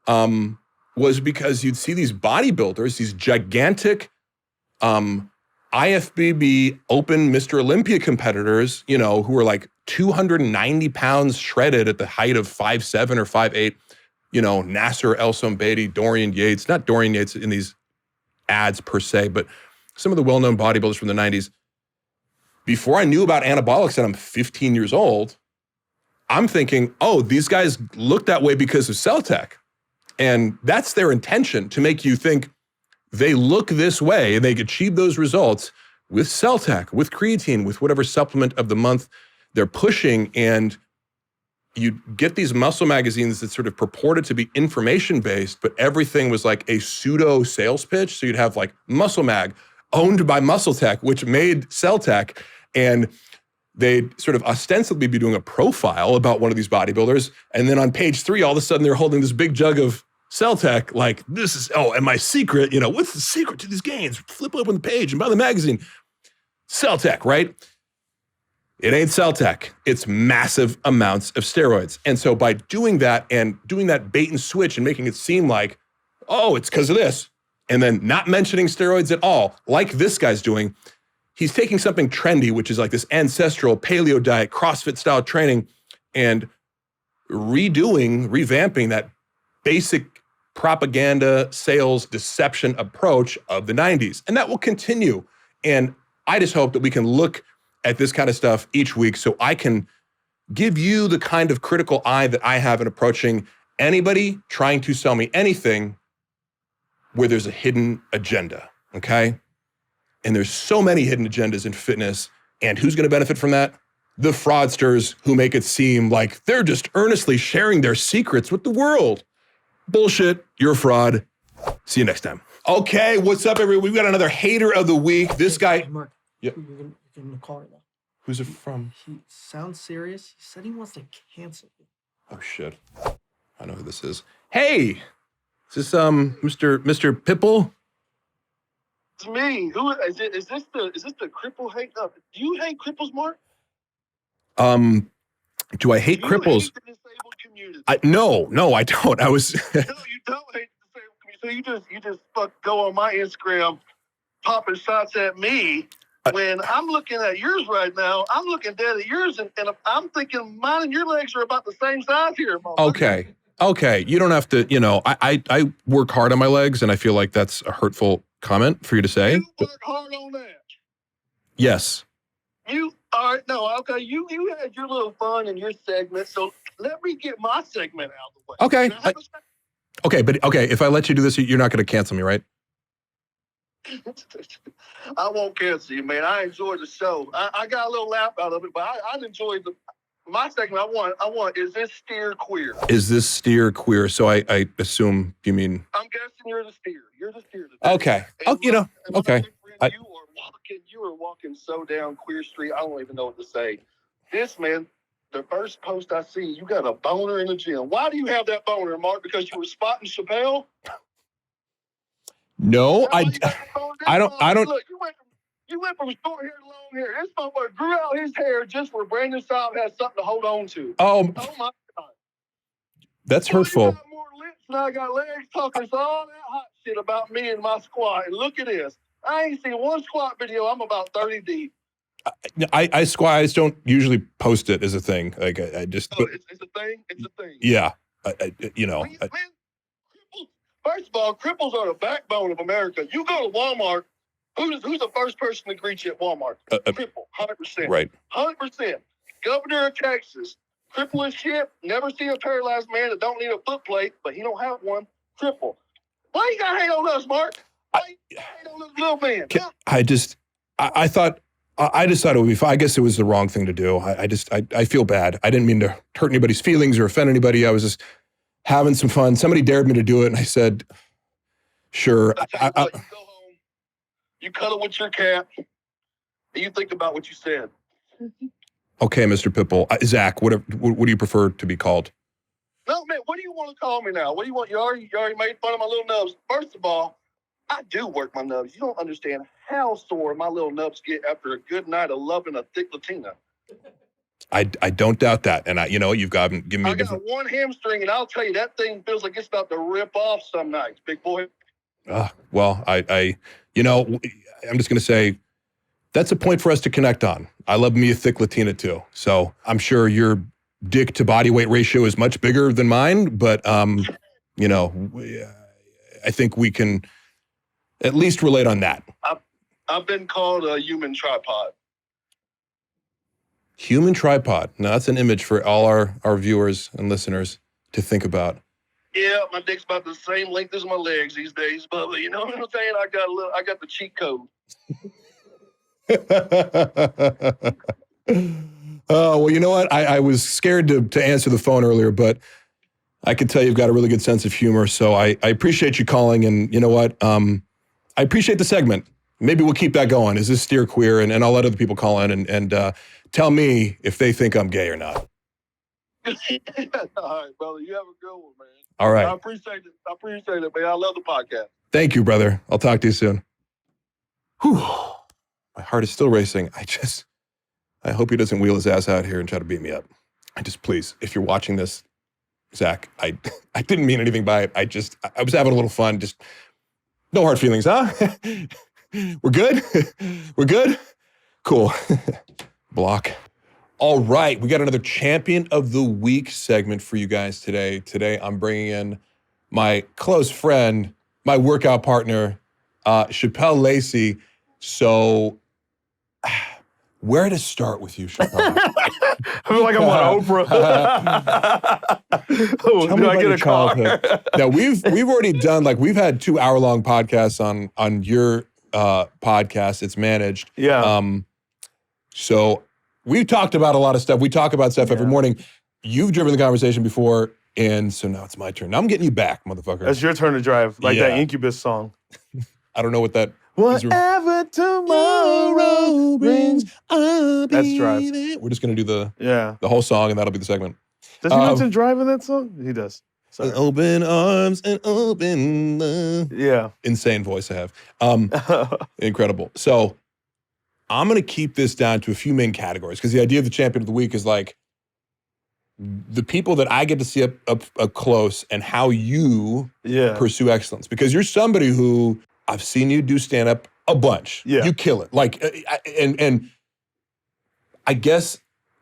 was because you'd see these bodybuilders, these gigantic IFBB open Mr. Olympia competitors, who were like 290 pounds shredded at the height of 5'7" or 5'8", Nasser El Sombaiti, Dorian Yates, not Dorian Yates in these ads per se, but some of the well-known bodybuilders from the 90s. Before I knew about anabolics and I'm 15 years old, I'm thinking, oh, these guys look that way because of CellTech. And that's their intention, to make you think they look this way and they achieve those results with CellTech, with creatine, with whatever supplement of the month they're pushing. And you get these muscle magazines that sort of purported to be information-based, but everything was like a pseudo sales pitch. So you'd have like Muscle Mag, owned by MuscleTech, which made CellTech, and they'd sort of ostensibly be doing a profile about one of these bodybuilders. And then on page 3, all of a sudden they're holding this big jug of CellTech, like, this is, and my secret, what's the secret to these gains? Flip open the page and buy the magazine. CellTech, right? It ain't CellTech. It's massive amounts of steroids. And so by doing that and doing that bait and switch and making it seem like, oh, it's because of this, and then not mentioning steroids at all, like this guy's doing, he's taking something trendy, which is like this ancestral paleo diet, CrossFit style training, and revamping that basic propaganda, sales, deception approach of the 90s. And that will continue. And I just hope that we can look at this kind of stuff each week so I can give you the kind of critical eye that I have in approaching anybody trying to sell me anything where there's a hidden agenda, okay? And there's so many hidden agendas in fitness, and who's gonna benefit from that? The fraudsters who make it seem like they're just earnestly sharing their secrets with the world. Bullshit, you're a fraud. See you next time. Okay, what's up, everyone? We've got another hater of the week. This guy. Mark, yeah. you're in the car now. Who's it from? He sounds serious. He said he wants to cancel you. Oh shit. I know who this is. Hey, is this Mr. Pipple? It's me. Who is it? Is this the cripple hate? Do you hate cripples, Mark? Do I hate cripples? Hate the disabled community? No, I don't. I was. No, you don't hate the disabled community. So you just go on my Instagram, popping shots at me. When I'm looking at yours right now, I'm looking dead at yours, and I'm thinking mine and your legs are about the same size here, Mom. Okay. You don't have to. I work hard on my legs, and I feel like that's a hurtful comment for you to say. You work hard on that. Yes. You are okay. You had your little fun in your segment, so let me get my segment out of the way. Okay. If I let you do this, you're not going to cancel me, right? I won't cancel you, man. I enjoyed the show. I got a little laugh out of it, but I enjoyed my segment. I want. Is this steer queer? Is this steer queer? So I assume you mean. I'm guessing you're the steer. You're the steer today. Okay. Okay. You are walking so down Queer Street. I don't even know what to say. This man, the first post I see, you got a boner in the gym. Why do you have that boner, Mark? Because you were spotting Chappelle? No, I don't. Look, you went from short hair to long hair. This motherfucker grew out his hair just where Brandon Saab has something to hold on to. Oh my God. That's hurtful. You got more lips than I got legs talking all that hot shit about me and my squad. And look at this. I ain't seen one squat video. I'm about 30 deep. I squat. I just don't usually post it as a thing. Like I just. Oh, it's a thing. It's a thing. Yeah, Man, first of all, cripples are the backbone of America. You go to Walmart. Who's the first person to greet you at Walmart? Cripple, 100%. Right. 100%. Governor of Texas, cripple as shit. Never seen a paralyzed man that don't need a foot plate, but he don't have one. Cripple. Why you gotta hate on us, Mark? Why you gotta hate on this little man? I thought. I just thought it would be fine. I guess it was the wrong thing to do. I feel bad. I didn't mean to hurt anybody's feelings or offend anybody. I was just having some fun. Somebody dared me to do it, and I said, sure. You go home, you cuddle with your cat, and you think about what you said. Okay, Mr. Pipple. Zach, what do you prefer to be called? No, man, what do you want to call me now? What do you want? You already made fun of my little nubs. First of all, I do work my nubs. You don't understand how sore my little nubs get after a good night of loving a thick Latina. I don't doubt that. And you've given me I got one hamstring, and I'll tell you, that thing feels like it's about to rip off some nights, big boy. Well, I'm just going to say that's a point for us to connect on. I love me a thick Latina too. So I'm sure your dick to body weight ratio is much bigger than mine, but I think we can at least relate on that. I've been called a human tripod. Human tripod. Now that's an image for all our viewers and listeners to think about. Yeah, my dick's about the same length as my legs these days, but you know what I'm saying? I got the cheat code. Oh, well, you know what? I was scared to answer the phone earlier, but I can tell you've got a really good sense of humor. So I appreciate you calling. And you know what? I appreciate the segment. Maybe we'll keep that going. Is this steer queer? And I'll let other people call in and tell me if they think I'm gay or not. All right, brother. You have a good one, man. All right. I appreciate it, man. I love the podcast. Thank you, brother. I'll talk to you soon. Whew. My heart is still racing. I hope he doesn't wheel his ass out here and try to beat me up. Please, if you're watching this, Zach, I didn't mean anything by it. I was having a little fun. Just no hard feelings, huh? We're good? We're good? Cool. Block. All right, we got another Champion of the Week segment for you guys today. Today, I'm bringing in my close friend, my workout partner, ChickfilA Lacey. So, where to start with you, ChickfilA? I feel like I'm on Oprah. Do I get a car? Now, we've already done, we've had 2-hour-long podcasts on your podcast. It's managed. Yeah. So we've talked about a lot of stuff. We talk about stuff every morning. You've driven the conversation before, and so now it's my turn. Now I'm getting you back, motherfucker. It's your turn to drive, like that Incubus song. I don't know what that Whatever tomorrow brings, that's Drive. We're just going to do the whole song, and that'll be the segment. Does he mention Drive in that song? He does. Sorry. Open arms and open love. Yeah. Insane voice I have. Incredible. So I'm going to keep this down to a few main categories because the idea of the Champion of the Week is the people that I get to see up close and how you pursue excellence. Because you're somebody who I've seen you do stand-up a bunch. Yeah. You kill it. And I guess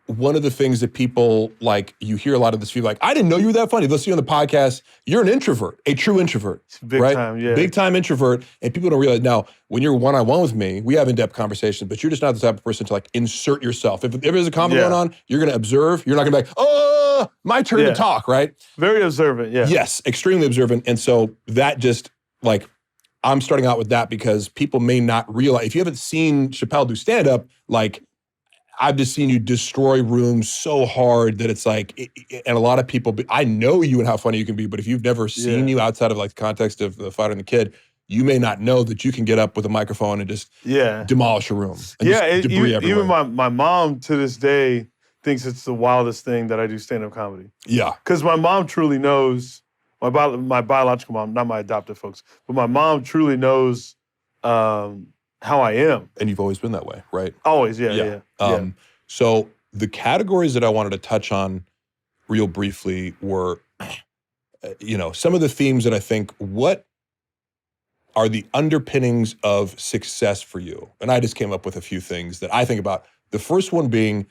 one of the things that people, you hear a lot of this, feel I didn't know you were that funny. Listen to you on the podcast. You're an introvert, a true introvert. Big right? time, yeah. Big time introvert. And people don't realize now, when you're one-on-one with me, we have in-depth conversations, but you're just not the type of person to insert yourself. If there's a comment going on, you're going to observe. You're not going to be oh, my turn to talk, right? Very observant, yeah. Yes, extremely observant. And so that just, I'm starting out with that because people may not realize, if you haven't seen Chappelle do stand-up, I've just seen you destroy rooms so hard that it's and a lot of people, I know you and how funny you can be, but if you've never seen you outside of the context of The Fighter and the Kid, you may not know that you can get up with a microphone and just demolish a room. And debris everywhere. Even my mom to this day thinks it's the wildest thing that I do stand-up comedy. Yeah. Because my mom truly knows, my biological mom, not my adoptive folks, but my mom truly knows how I am. And you've always been that way, right? Always, yeah. So the categories that I wanted to touch on real briefly were, some of the themes that I think, what are the underpinnings of success for you? And I just came up with a few things that I think about. The first one being,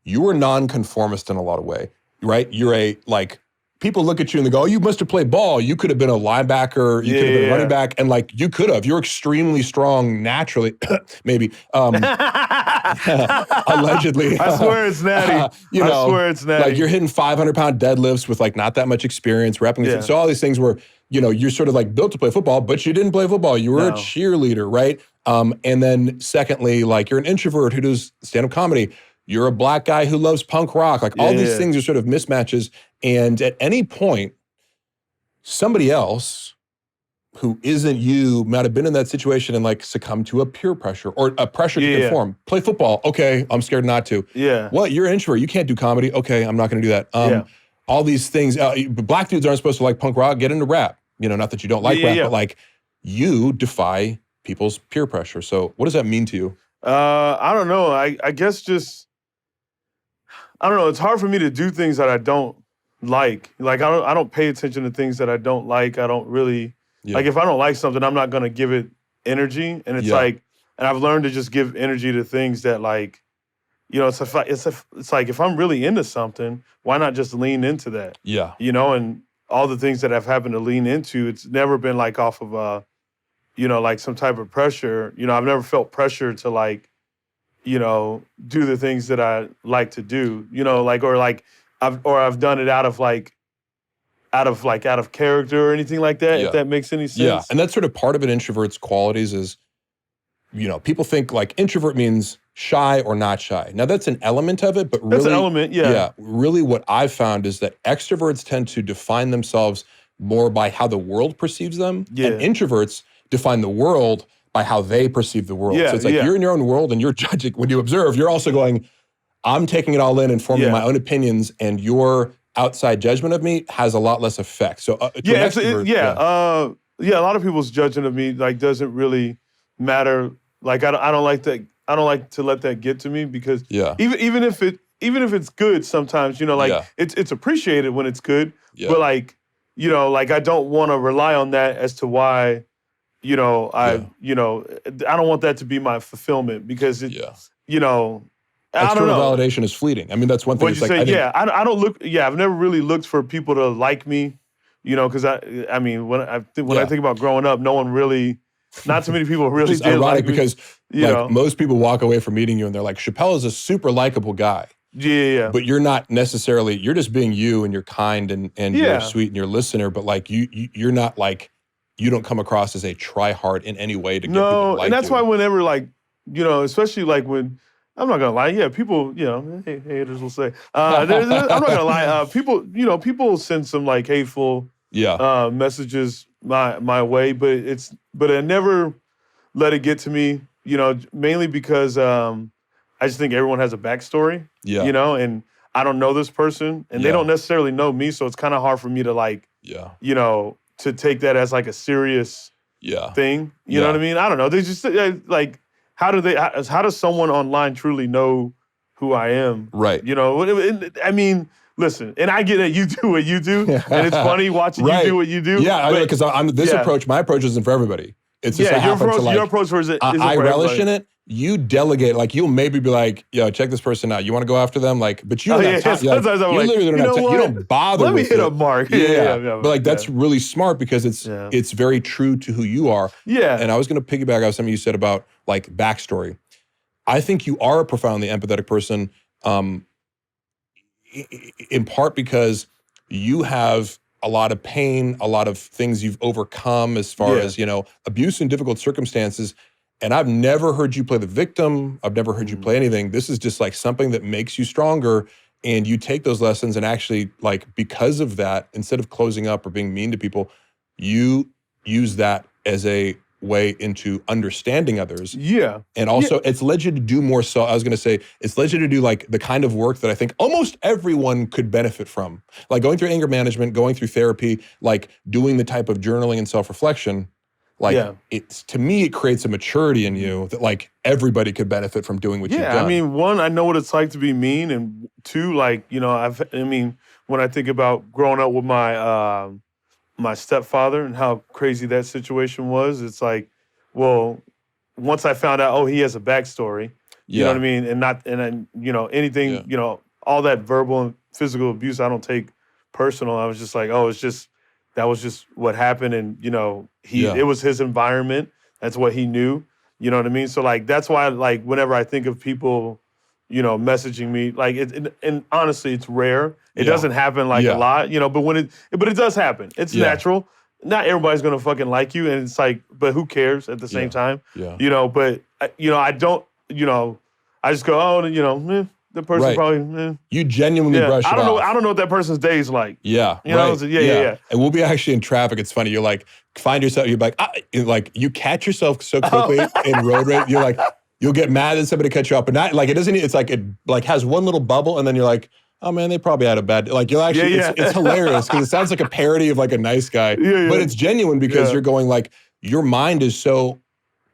you are nonconformist in a lot of way, right? You're people look at you and they go, oh, you must have played ball. You could have been a linebacker. You could have been a running back. And you could have. You're extremely strong naturally, maybe. Allegedly. I swear it's natty. I swear it's natty. You're hitting 500-pound deadlifts with not that much experience, repping. Yeah. So all these things were, you're sort of built to play football, but you didn't play football. You were a cheerleader, right? And then secondly, you're an introvert who does stand-up comedy. You're a black guy who loves punk rock. All these things are sort of mismatches. And at any point, somebody else who isn't you might have been in that situation and succumbed to a peer pressure or a pressure to conform. Play football. Okay, I'm scared not to. Yeah. What? You're an introvert. You can't do comedy. Okay, I'm not going to do that. All these things. Black dudes aren't supposed to like punk rock. Get into rap. Not that you don't like rap, but you defy people's peer pressure. So what does that mean to you? I don't know. I guess just, I don't know. It's hard for me to do things that I don't like. I don't pay attention to things that I don't like. I don't really, if I don't like something, I'm not going to give it energy. And it's and I've learned to just give energy to things that it's like if I'm really into something, why not just lean into that? Yeah. And all the things that I've happened to lean into, it's never been off of some type of pressure. I've never felt pressure to do the things that I like to do, I've done it out of character or anything like that, if that makes any sense. Yeah. And that's sort of part of an introvert's qualities is, people think introvert means shy or not shy. Now that's an element of it, but really— That's an element, Yeah. Really what I've found is that extroverts tend to define themselves more by how the world perceives them. Yeah. And introverts define the world by how they perceive the world. Yeah, So it's you're in your own world and you're judging. When you observe, you're also going, I'm taking it all in and forming my own opinions, and your outside judgment of me has a lot less effect. So a lot of people's judgment of me doesn't really matter. I don't like that. I don't like to let that get to me because even if it's good sometimes, it's appreciated when it's good. Yeah. But I don't want to rely on that as to why, I don't want that to be my fulfillment because external validation is fleeting. I mean, that's one thing. What'd you say? I don't look. Yeah, I've never really looked for people to like me. Because when I think about growing up, no one really, not too many people really did ironic like me. Because most people walk away from meeting you and they're like, Chappelle is a super likable guy. Yeah. But you're not necessarily. You're just being you, and you're kind and you're sweet and you're a listener. But you're not you don't come across as a try-hard in any way to get people to like and that's you. why whenever especially when, I'm not gonna lie, people, haters will say, I'm not gonna lie, people send some hateful messages my way, but I never let it get to me, mainly because I just think everyone has a backstory, and I don't know this person, and they don't necessarily know me, so it's kind of hard for me to to take that as a serious thing. You know what I mean? I don't know. They just how does someone online truly know who I am? Right. I mean, listen, and I get that you do what you do, and it's funny watching you do what you do. Yeah, because approach, my approach isn't for everybody. It's just your approach isn't I for relish everybody. in it. You delegate, you'll maybe be yo, check this person out. You want to go after them? But you don't have time. You literally don't have time. You don't bother Let me with hit it. up Mark. But that's really smart because it's very true to who you are. Yeah. And I was going to piggyback off something you said about backstory. I think you are a profoundly empathetic person, in part because you have a lot of pain, a lot of things you've overcome as far as, abuse and difficult circumstances. And I've never heard you play the victim. I've never heard you play anything. This is just something that makes you stronger. And you take those lessons and actually, because of that, instead of closing up or being mean to people, you use that as a way into understanding others. Yeah. And also it's led you to do more. So I was going to say, it's led you to do the kind of work that I think almost everyone could benefit from. Going through anger management, going through therapy, doing the type of journaling and self-reflection. It's, to me, it creates a maturity in you that everybody could benefit from doing what you've done. I mean, one, I know what it's like to be mean, and two, when I think about growing up with my my stepfather and how crazy that situation was. It's like, well, once I found out, oh, he has a backstory, you know what I mean? And then, you know, anything, you know, all that verbal and physical abuse, I don't take personal. I was just like, oh, that was just what happened. And, you know, it was his environment. That's what he knew. You know what I mean? So like, that's why like, whenever I think of people, you know, messaging me, like, and honestly, it's rare. It doesn't happen like a lot, you know, but it does happen. It's natural. Not everybody's gonna fucking like you, and it's like, but who cares at the same time? Yeah. You know, but you know, I don't, you know, I just go, oh, you know, the person probably. You genuinely brush it off. I don't know what that person's day is like. Yeah. You know, yeah. And we'll be actually in traffic. It's funny. You're like, find yourself. You're like, you catch yourself so quickly in road rage. You're like, you'll get mad that somebody cut you off, but not like it doesn't. It's like it like has one little bubble, and then you're like, oh man, they probably had a bad, like you'll actually, it's hilarious because it sounds like a parody of like a nice guy, but it's genuine because you're going like, your mind is so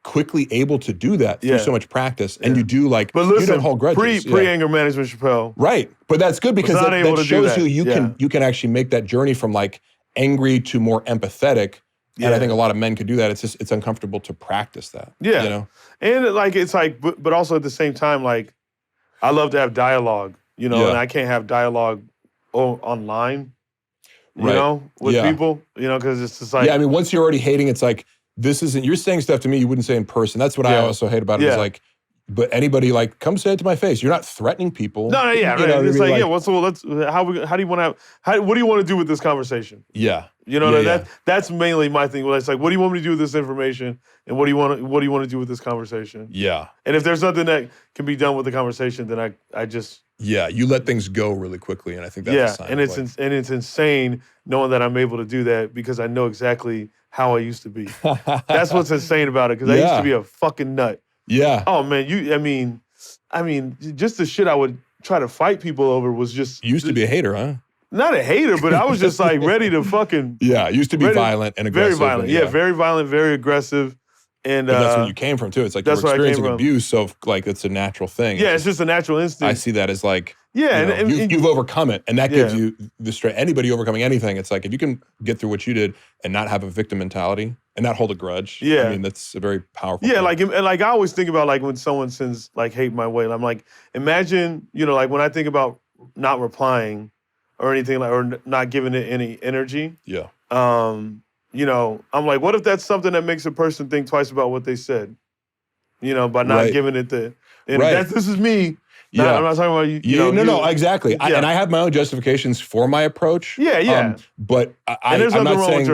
quickly able to do that through so much practice, and you do like, but listen, you don't hold grudges. Pre-anger management, Chappelle. Right, but that's good because that shows you can actually make that journey from like angry to more empathetic, and I think a lot of men could do that. It's just, it's uncomfortable to practice that. Yeah, you know? And like, it's like, but also at the same time, like, I love to have dialogue. You know, and I can't have dialogue online, you know, with people, you know, because it's just like... Yeah, I mean, once you're already hating, it's like, this isn't... You're saying stuff to me you wouldn't say in person. That's what I also hate about it. Is like, but anybody like, come say it to my face. You're not threatening people. No, right. It's like, how do you want to... What do you want to do with this conversation? Yeah. You know, that's mainly my thing. Well, it's like, what do you want me to do with this information? And what do you want to do with this conversation? Yeah. And if there's nothing that can be done with the conversation, then I just... Yeah, you let things go really quickly, and I think that's a sign. And it's insane knowing that I'm able to do that because I know exactly how I used to be. That's what's insane about it, because I used to be a fucking nut. Yeah. Oh man, I mean, just the shit I would try to fight people over was just... You used to be a hater, huh? Not a hater, but I was just like ready to fucking... Yeah, used to be violent and aggressive. Very violent, very violent, very aggressive. And that's where you came from too. It's like you're experiencing abuse, so like it's a natural thing. Yeah, it's just a natural instinct. I see that as like, you've overcome it, and that gives you the strength. Anybody overcoming anything, it's like if you can get through what you did and not have a victim mentality and not hold a grudge. I mean, that's a very powerful thing. like I always think about like when someone sends like hate my way, I'm like, imagine, you know, like when I think about not replying or anything like, or not giving it any energy. Yeah. You know, I'm like, what if that's something that makes a person think twice about what they said? You know, by not giving it the... And this is me. Yeah. I'm not talking about you. No, exactly. And I have my own justifications for my approach. Yeah. But I'm not saying...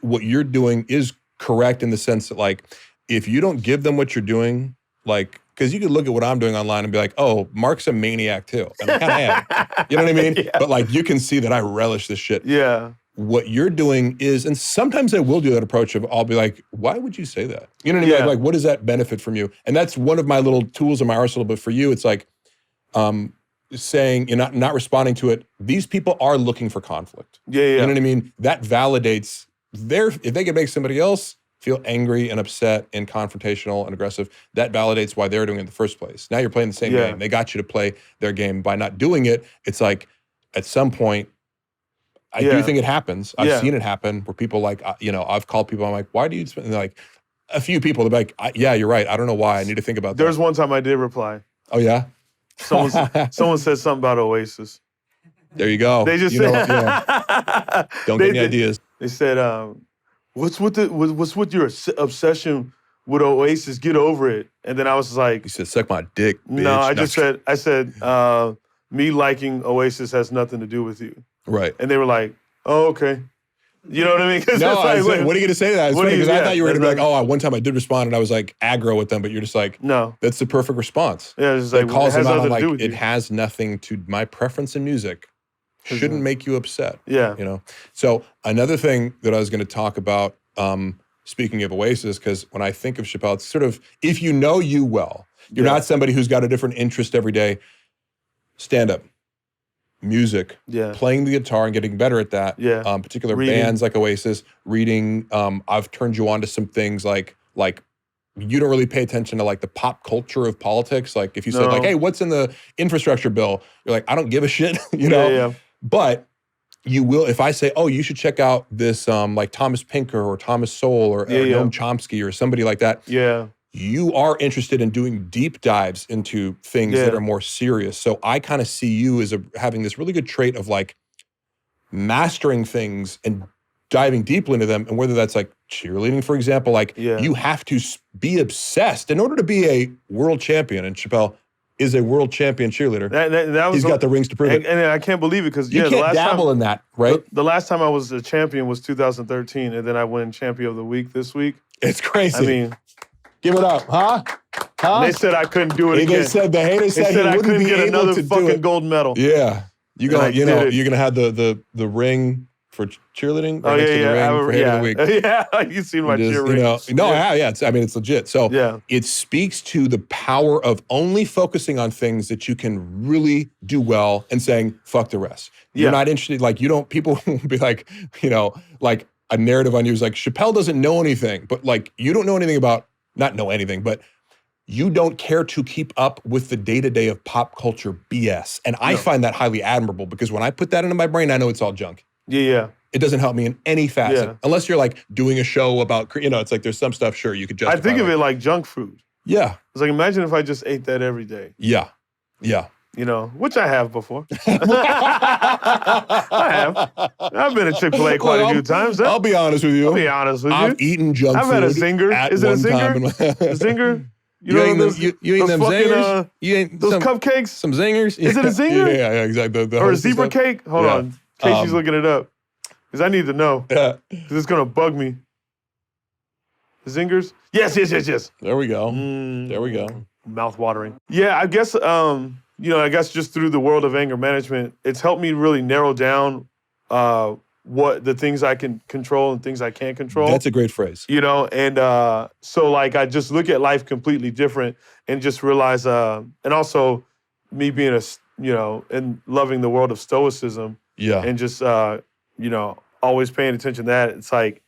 What you're doing is correct in the sense that, like, if you don't give them what you're doing, like... Because you could look at what I'm doing online and be like, oh, Mark's a maniac too. And I kind of am. You know what I mean? But, like, you can see that I relish this shit. Yeah. What you're doing is, and sometimes I will do that approach of, I'll be like, why would you say that? You know what I mean? Like, what does that benefit from you? And that's one of my little tools in my arsenal. But for you, it's like saying, you're not responding to it. These people are looking for conflict. You know what I mean? That validates if they can make somebody else feel angry and upset and confrontational and aggressive, that validates why they're doing it in the first place. Now you're playing the same game. They got you to play their game. By not doing it, it's like, at some point, I do think it happens. I've seen it happen where people like, you know, I've called people, I'm like, why do you, and they're like, a few people, they're like, yeah, you're right. I don't know why. I need to think about that. There's one time I did reply. Oh, yeah? Someone said something about Oasis. There you go. They just said, don't get any ideas. They said, what's with your obsession with Oasis? Get over it. And then I was like, you said, suck my dick, bitch. No, I said, me liking Oasis has nothing to do with you. Right. And they were like, oh, okay. You know what I mean? No, like, what are you going to say to that? It's funny because I thought you were going to be like, oh, one time I did respond and I was like aggro with them, but you're just like, no. That's the perfect response. Yeah, it's like, it calls them out on like, it has nothing to, my preference in music shouldn't make you upset. Yeah. You know? So another thing that I was going to talk about, speaking of Oasis, because when I think of Chappelle, it's sort of, if you know you well, you're not somebody who's got a different interest every day, stand up. Music, playing the guitar and getting better at that. Particular bands like Oasis, reading. I've turned you on to some things like you don't really pay attention to like the pop culture of politics. Like if you said like, hey, what's in the infrastructure bill? You're like, I don't give a shit, you know? But you will, if I say, oh, you should check out this like Thomas Pinker or Thomas Sowell or Noam Chomsky or somebody like that. Yeah. You are interested in doing deep dives into things that are more serious. So I kind of see you as having this really good trait of like mastering things and diving deeply into them. And whether that's like cheerleading, for example, like you have to be obsessed in order to be a world champion. And Chappelle is a world champion cheerleader. He's got the rings to prove it. And I can't believe it because you can't dabble in that, right? The last time I was a champion was 2013, and then I won champion of the week this week. It's crazy. I mean, give it up, huh? They said I couldn't do it again. The haters said he I wouldn't couldn't be get able another to do fucking it. gold medal. Yeah, you're gonna have the ring for cheerleading. Oh the ring for hater of the week. Yeah, you seen my cheer ring? It's legit. So it speaks to the power of only focusing on things that you can really do well and saying fuck the rest. You're not interested. Like people won't be like like a narrative on you is like Chappelle doesn't know anything, but like you don't know anything about not know anything, but you don't care to keep up with the day-to-day of pop culture BS. And I find that highly admirable because when I put that into my brain, I know it's all junk. Yeah. It doesn't help me in any facet. Unless you're like doing a show about, it's like there's some stuff, sure, you could justify. I think of it like junk food. Yeah. It's like, imagine if I just ate that every day. Yeah. Yeah. Which I have before. I have. I've been at ChickfilA quite a few times. I'll be honest with you. I've eaten junk food. I've had a zinger. Is it a zinger? A zinger? You eating them zingers? You ate those cupcakes? Some zingers? Is it a zinger? Yeah, exactly. Or a zebra cake? Hold on. Casey's looking it up. Because I need to know. Because it's going to bug me. Zingers? Yes. There we go. There we go. Mouth-watering. Yeah, I guess, I guess just through the world of anger management, it's helped me really narrow down what the things I can control and things I can't control. That's a great phrase. And so like I just look at life completely different and just realize, and also me being and loving the world of stoicism. Yeah. And just, always paying attention to that. It's like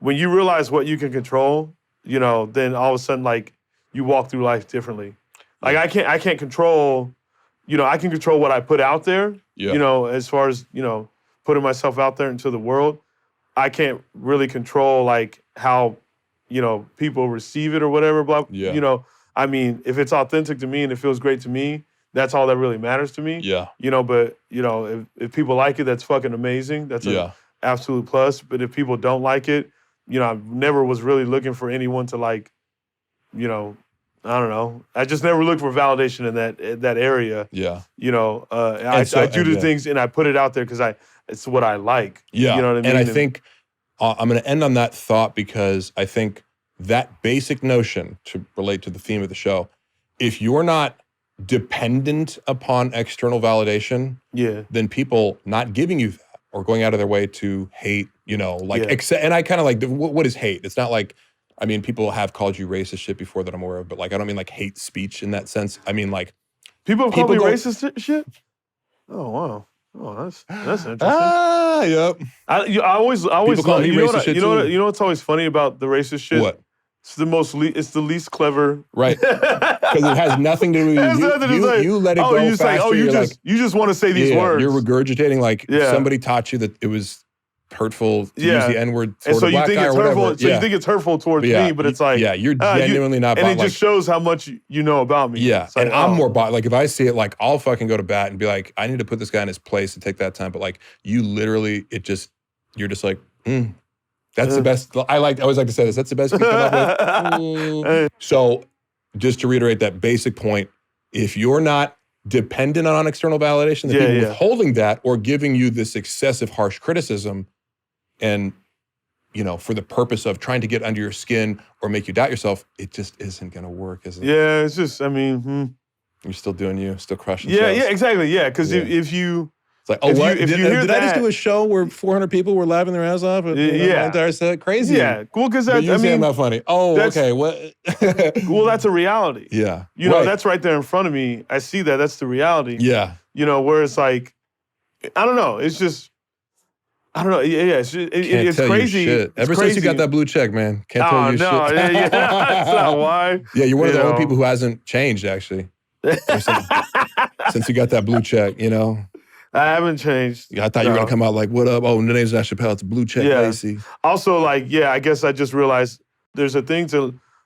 when you realize what you can control, then all of a sudden like you walk through life differently. Like I can't control, I can control what I put out there, as far as, putting myself out there into the world. I can't really control like how, people receive it or whatever, blah. Yeah. I mean, if it's authentic to me and it feels great to me, that's all that really matters to me. Yeah. But, if people like it, that's fucking amazing. That's an absolute plus. But if people don't like it, I never was really looking for anyone to like, I don't know. I just never looked for validation in that area. Yeah. I do the things and I put it out there because it's what I like. Yeah. You know what I mean? And I think I'm going to end on that thought because I think that basic notion, to relate to the theme of the show, if you're not dependent upon external validation, then people not giving you that or going out of their way to hate, and I kind of like, what is hate? It's not like, I mean, people have called you racist shit before that I'm aware of, but like, I don't mean like hate speech in that sense. I mean like. People have called me racist shit? Oh, wow. Oh, that's interesting. Yep. I always call me racist shit too. You know what's always funny about the racist shit? What? It's the least clever. Right. Because it has nothing to do with you let it go faster. You just want to say these words. You're regurgitating like somebody taught you that it was hurtful to use the N-word toward a black guy or whatever. So you think it's hurtful towards me, but it's like... Yeah, you're genuinely not... And it just shows how much you know about me. Yeah, like, and I'm more... Like, if I see it, like, I'll fucking go to bat and be like, I need to put this guy in his place and take that time. But, like, you literally, you're just like, that's the best... I always like to say this. That's the best you can come up with. So, just to reiterate that basic point, if you're not dependent on external validation, the people withholding that or giving you this excessive harsh criticism, and, for the purpose of trying to get under your skin or make you doubt yourself, it just isn't going to work, is it? Yeah, it's just, I mean... You're still doing you, still crushing shows. Yeah, exactly, yeah. Because if you... It's like, did I just do a show where 400 people were laughing their ass off? My entire set? Crazy. Yeah, well, because that's... I'm not funny. Oh, okay, what? Well, that's a reality. Yeah. That's right there in front of me. I see that. That's the reality. Yeah. Where it's like, I don't know. It's just... I don't know. Yeah, it's crazy. Ever since you got that blue check, man, can't tell you shit. Yeah, that's not why. Yeah, you're one of the only people who hasn't changed, actually. Since you got that blue check, I haven't changed. Yeah, I thought you were gonna come out like, "What up? Oh, the name's not Chappelle. It's Blue Check Lacey." Also, like, I guess I just realized there's a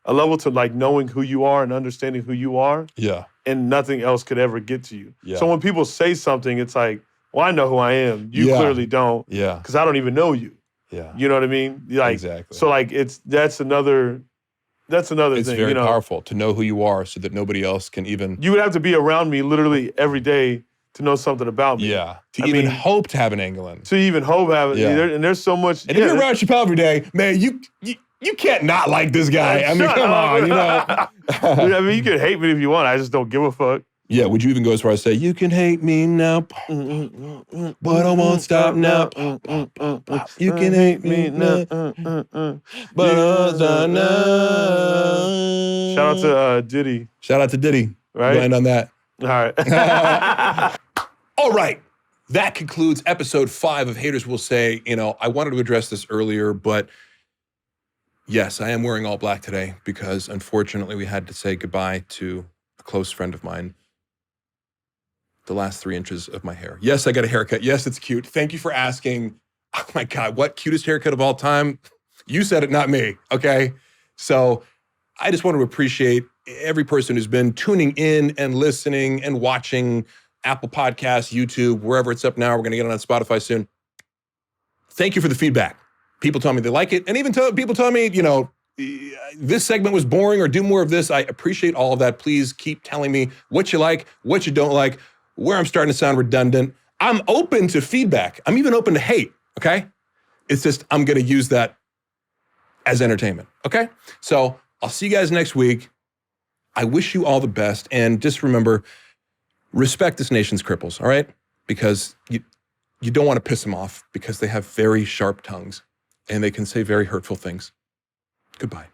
level to like knowing who you are and understanding who you are. Yeah. And nothing else could ever get to you. Yeah. So when people say something, it's like, well, I know who I am. You clearly don't. Yeah. Because I don't even know you. Yeah. You know what I mean? Like, exactly. So like that's another It's thing. very powerful to know who you are so that nobody else can even. You would have to be around me literally every day to know something about me. Yeah. To hope to have an angle in. To even hope have it. Yeah. And there's so much. And if you're around Chappelle every day, man, you can't not like this guy. I mean, come on, I mean, you can hate me if you want. I just don't give a fuck. Yeah, would you even go as far as say, you can hate me now, but I won't stop now. You can hate me now, but I won't stop now. Shout out to Diddy. Shout out to Diddy. Right? Land on that. All right. All right. That concludes episode 5 of Haters Will Say. I wanted to address this earlier, but yes, I am wearing all black today because unfortunately we had to say goodbye to a close friend of mine. The last 3 inches of my hair. Yes, I got a haircut. Yes, it's cute. Thank you for asking. Oh my God, what cutest haircut of all time? You said it, not me, okay? So I just want to appreciate every person who's been tuning in and listening and watching Apple Podcasts, YouTube, wherever it's up now. We're going to get it on Spotify soon. Thank you for the feedback. People tell me they like it. And even people tell me, this segment was boring or do more of this. I appreciate all of that. Please keep telling me what you like, what you don't like, where I'm starting to sound redundant. I'm open to feedback. I'm even open to hate, okay? It's just I'm going to use that as entertainment, okay? So I'll see you guys next week. I wish you all the best. And just remember, respect this nation's cripples, all right? Because you don't want to piss them off because they have very sharp tongues and they can say very hurtful things. Goodbye.